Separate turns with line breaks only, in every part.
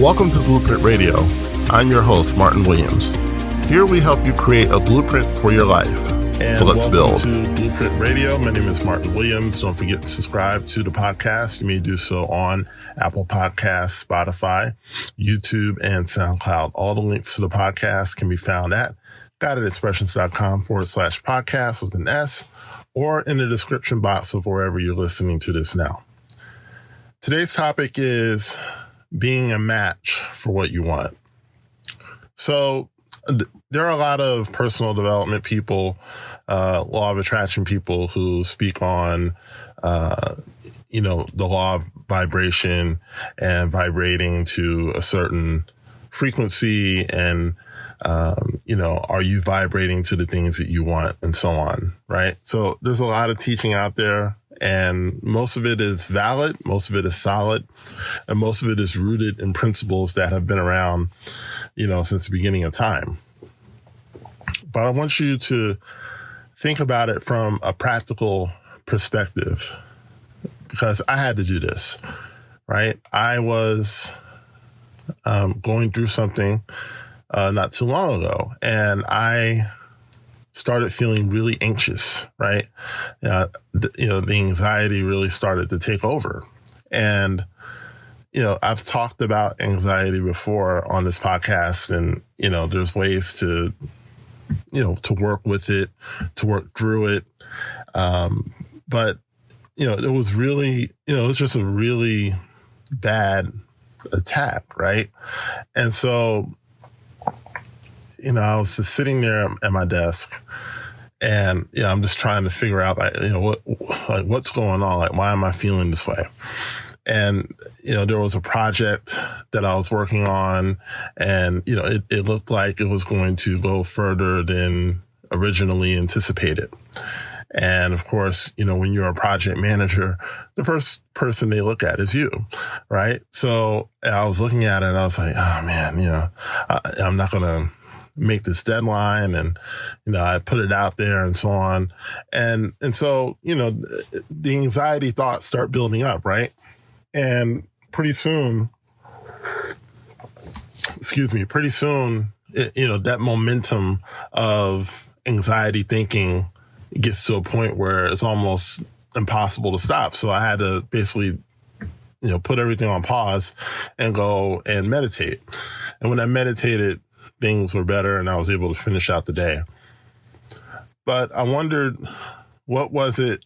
Welcome to Blueprint Radio. I'm your host, Martin Williams. Here we help you create a blueprint for your life.
And
so let's build.
Welcome to Blueprint Radio. My name is Martin Williams. Don't forget to subscribe to the podcast. You may do so on Apple Podcasts, Spotify, YouTube, and SoundCloud. All the links to the podcast can be found at guidedexpressions.com/podcast with an S, or in the description box of wherever you're listening to this now. Today's topic is being a match for what you want. So there are a lot of personal development people, law of attraction people who speak on, the law of vibration and vibrating to a certain frequency and, are you vibrating to the things that you want and so on, right? So there's a lot of teaching out there, and most of it is valid, most of it is solid, and most of it is rooted in principles that have been around, since the beginning of time. But I want you to think about it from a practical perspective, because I had to do this, right? I was going through something not too long ago, and I started feeling really anxious, right? The anxiety really started to take over. And, I've talked about anxiety before on this podcast, and, there's ways to work with it, to work through it. But, it was really, it was just a really bad attack, right? And so, I was just sitting there at my desk, and I'm just trying to figure out, what's going on? Like, why am I feeling this way? And there was a project that I was working on, and it looked like it was going to go further than originally anticipated. And of course, when you're a project manager, the first person they look at is you, right? So I was looking at it, and I was like, oh man, I'm not going to make this deadline. And, I put it out there and so on. And so, the anxiety thoughts start building up, right? And pretty soon, that momentum of anxiety thinking gets to a point where it's almost impossible to stop. So I had to basically, put everything on pause and go and meditate. And when I meditated, things were better, and I was able to finish out the day. But I wondered, what was it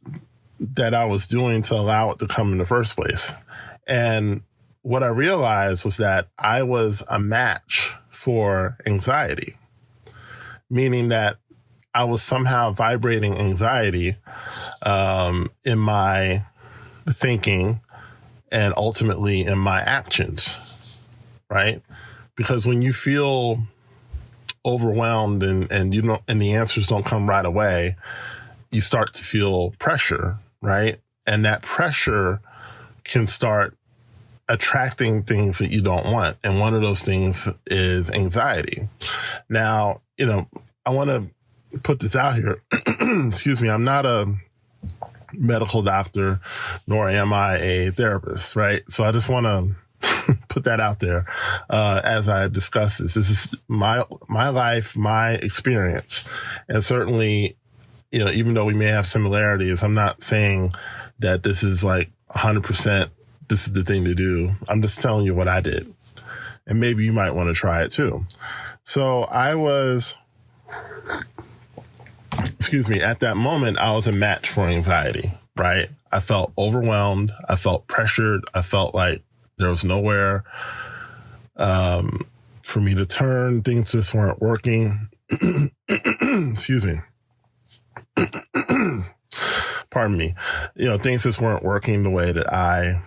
that I was doing to allow it to come in the first place? And what I realized was that I was a match for anxiety, meaning that I was somehow vibrating anxiety in my thinking and ultimately in my actions, right? Because when you feel overwhelmed and the answers don't come right away, you start to feel pressure, right? And that pressure can start attracting things that you don't want. And one of those things is anxiety. Now, I want to put this out here. Excuse me. I'm not a medical doctor, nor am I a therapist, right? So I just want to put that out there as I discuss this. This is my life, my experience. And certainly, even though we may have similarities, I'm not saying that this is like 100%, this is the thing to do. I'm just telling you what I did. And maybe you might want to try it too. So I was, at that moment, I was a match for anxiety, right? I felt overwhelmed. I felt pressured. I felt like there was nowhere for me to turn. Things just weren't working. Excuse me. Pardon me. Things just weren't working the way that I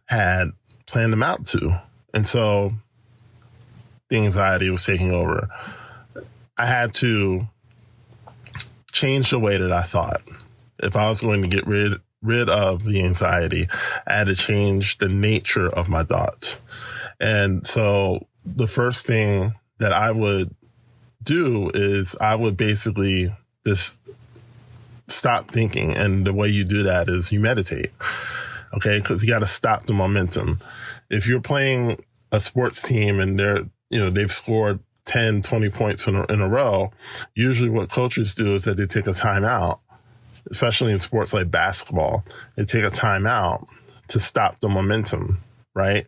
had planned them out to. And so the anxiety was taking over. I had to change the way that I thought. If I was going to get rid of the anxiety, I had to change the nature of my thoughts. And so the first thing that I would do is I would basically just stop thinking. And the way you do that is you meditate. Okay. Because you got to stop the momentum. If you're playing a sports team and they've scored 10, 20 points in a row, usually what coaches do is that they take a timeout, especially in sports like basketball. They take a timeout to stop the momentum, right?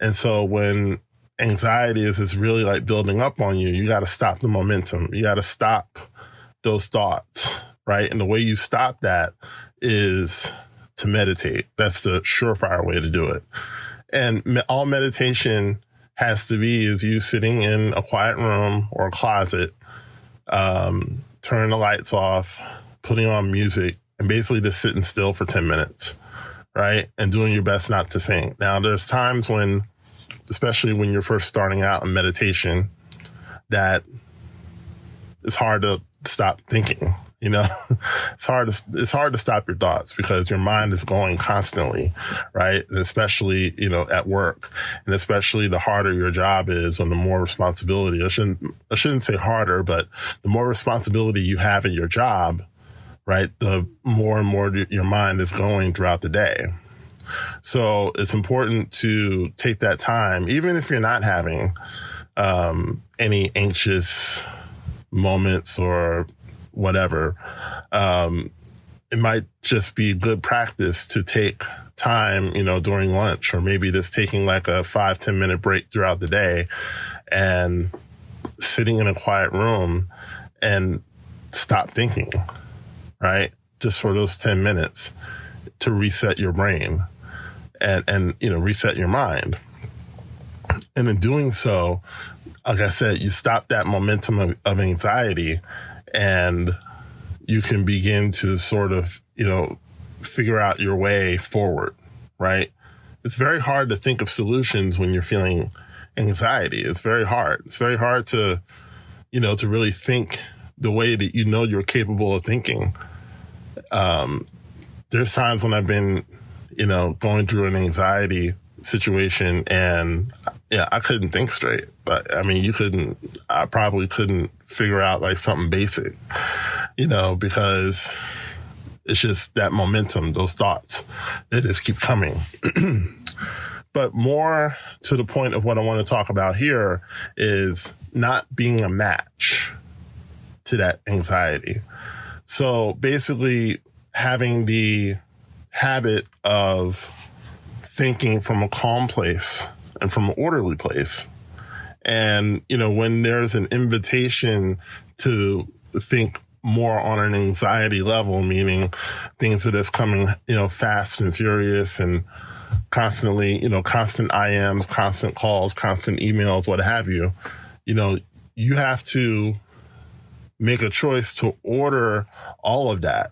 And so when anxiety is really like building up on you, you got to stop the momentum. You got to stop those thoughts, right? And the way you stop that is to meditate. That's the surefire way to do it. And all meditation has to be is you sitting in a quiet room or a closet, turning the lights off, putting on music, and basically just sitting still for 10 minutes, right? And doing your best not to think. Now, there's times when, especially when you're first starting out in meditation, that it's hard to stop thinking. It's hard to stop your thoughts because your mind is going constantly, right? And especially, at work, and especially the harder your job is or the more responsibility. I shouldn't say harder, but the more responsibility you have in your job, right? The more and more your mind is going throughout the day. So it's important to take that time, even if you're not having any anxious moments or whatever. It might just be good practice to take time, during lunch, or maybe just taking like a 5-10 minute break throughout the day and sitting in a quiet room and stop thinking, right? Just for those 10 minutes to reset your brain and reset your mind. And in doing so, like I said, you stop that momentum of anxiety, and you can begin to sort of, figure out your way forward, right? It's very hard to think of solutions when you're feeling anxiety. It's very hard. It's very hard to, to really think the way that you're capable of thinking. There's times when I've been, going through an anxiety situation and I couldn't think straight. But I mean, I probably couldn't figure out like something basic, because it's just that momentum, those thoughts, they just keep coming. But more to the point of what I want to talk about here is not being a match to that anxiety. So basically having the habit of thinking from a calm place and from an orderly place. And, when there's an invitation to think more on an anxiety level, meaning things that is coming, fast and furious and constantly, constant IMs, constant calls, constant emails, what have you, you have to make a choice to order all of that.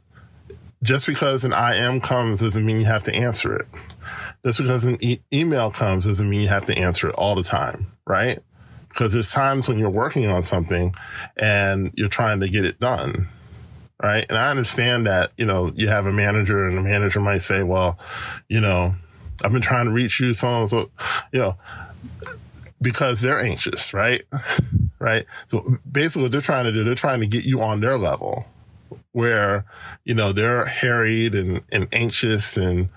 Just because an IM comes doesn't mean you have to answer it. Just because an email comes doesn't mean you have to answer it all the time, right? Because there's times when you're working on something and you're trying to get it done, right? And I understand that, you have a manager and the manager might say, well, I've been trying to reach you, so on, so, because they're anxious, right? Right? So basically what they're trying to do, they're trying to get you on their level where, they're harried and anxious and,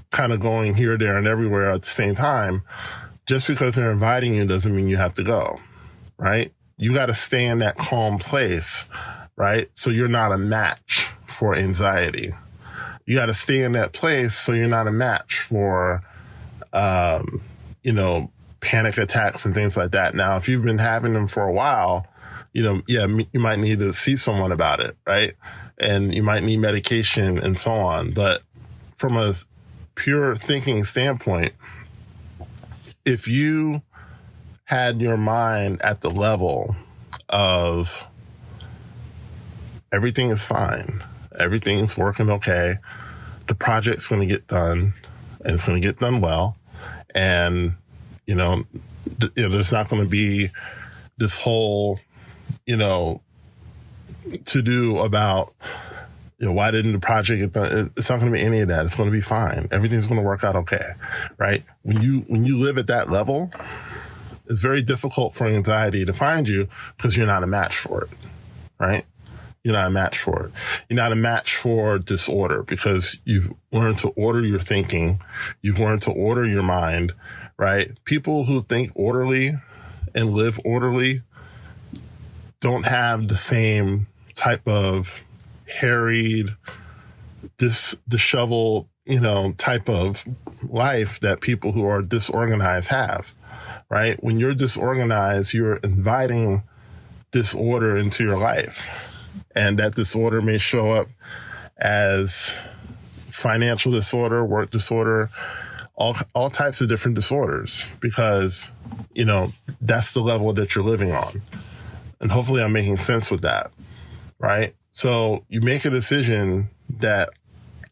kind of going here, there, and everywhere at the same time. Just because they're inviting you doesn't mean you have to go, right? You got to stay in that calm place, right? So you're not a match for anxiety. You got to stay in that place so you're not a match for, panic attacks and things like that. Now, if you've been having them for a while, you might need to see someone about it, right? And you might need medication and so on. But from a pure thinking standpoint, if you had your mind at the level of everything is fine, everything's working okay, the project's going to get done, and it's going to get done well, and there's not going to be this whole to do about why didn't the project get done? It's not going to be any of that. It's going to be fine. Everything's going to work out okay, right? When you live at that level, it's very difficult for anxiety to find you because you're not a match for it, right? You're not a match for it. You're not a match for disorder because you've learned to order your thinking. You've learned to order your mind, right? People who think orderly and live orderly don't have the same type of harried, disheveled, type of life that people who are disorganized have, right? When you're disorganized, you're inviting disorder into your life. And that disorder may show up as financial disorder, work disorder, all types of different disorders, because, that's the level that you're living on. And hopefully I'm making sense with that, right? So you make a decision that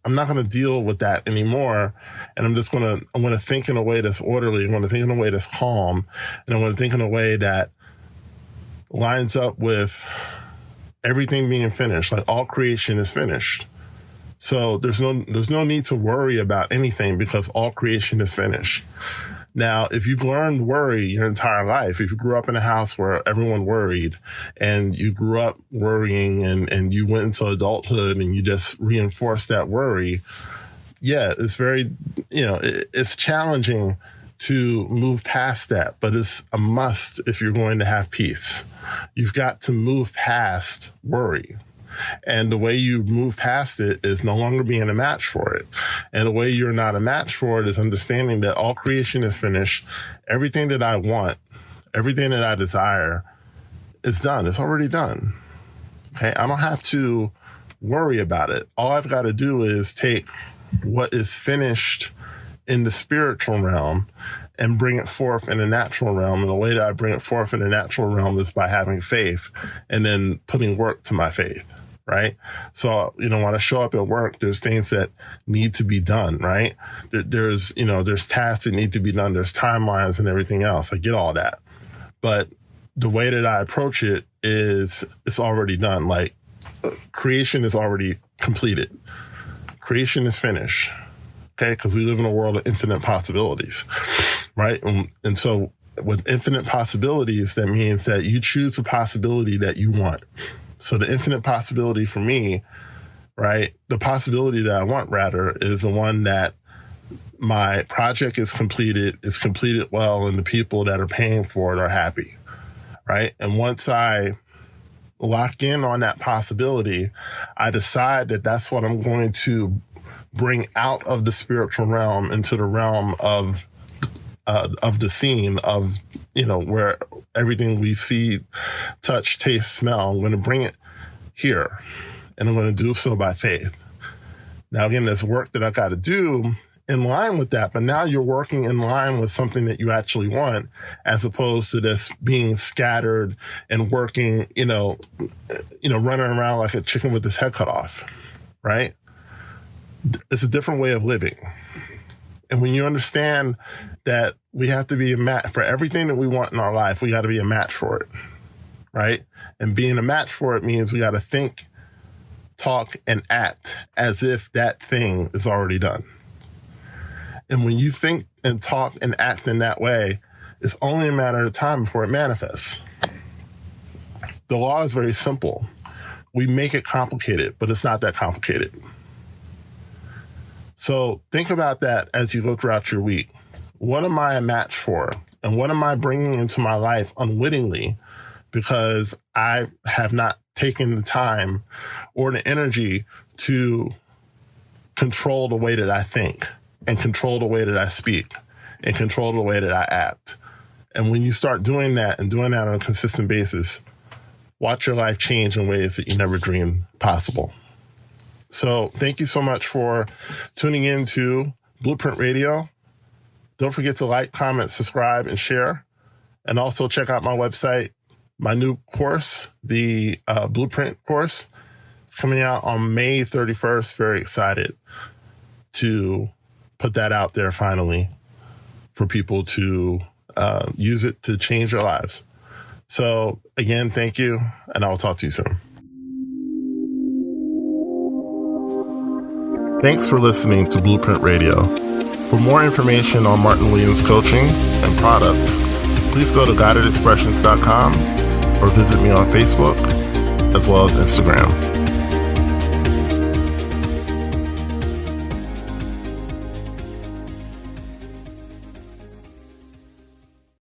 I'm not going to deal with that anymore. And I'm going to think in a way that's orderly. I'm going to think in a way that's calm. And I'm going to think in a way that lines up with everything being finished. Like all creation is finished. So there's no need to worry about anything because all creation is finished. Now, if you've learned worry your entire life, if you grew up in a house where everyone worried and you grew up worrying and you went into adulthood and you just reinforced that worry, yeah, it's very, it's challenging to move past that, but it's a must if you're going to have peace. You've got to move past worry. And the way you move past it is no longer being a match for it. And the way you're not a match for it is understanding that all creation is finished. Everything that I want, everything that I desire is done. It's already done. Okay. I don't have to worry about it. All I've got to do is take what is finished in the spiritual realm and bring it forth in the natural realm. And the way that I bring it forth in the natural realm is by having faith and then putting work to my faith. Right. So, when I show up at work, there's things that need to be done. Right. There's tasks that need to be done. There's timelines and everything else. I get all that. But the way that I approach it is it's already done. Like creation is already completed. Creation is finished. Okay. Because we live in a world of infinite possibilities. Right. And so with infinite possibilities, that means that you choose a possibility that you want. So the infinite possibility for me, right, the possibility that I want, rather, is the one that my project is completed, it's completed well, and the people that are paying for it are happy, right? And once I lock in on that possibility, I decide that that's what I'm going to bring out of the spiritual realm into the realm of the scene of, where everything we see, touch, taste, smell. I'm going to bring it here, and I'm going to do so by faith. Now, again, there's work that I got to do in line with that, but now you're working in line with something that you actually want, as opposed to this being scattered and working, running around like a chicken with his head cut off, right? It's a different way of living. And when you understand that we have to be a match for everything that we want in our life, we got to be a match for it, right? And being a match for it means we got to think, talk, and act as if that thing is already done. And when you think and talk and act in that way, it's only a matter of time before it manifests. The law is very simple. We make it complicated, but it's not that complicated. So think about that as you go throughout your week. What am I a match for? And what am I bringing into my life unwittingly because I have not taken the time or the energy to control the way that I think and control the way that I speak and control the way that I act? And when you start doing that and doing that on a consistent basis, watch your life change in ways that you never dreamed possible. So thank you so much for tuning in to Blueprint Radio. Don't forget to like, comment, subscribe, and share. And also check out my website, my new course, the Blueprint course. It's coming out on May 31st. Very excited to put that out there finally for people to use it to change their lives. So again, thank you, and I will talk to you soon.
Thanks for listening to Blueprint Radio. For more information on Martin Williams coaching and products, please go to guidedexpressions.com or visit me on Facebook, as well as Instagram.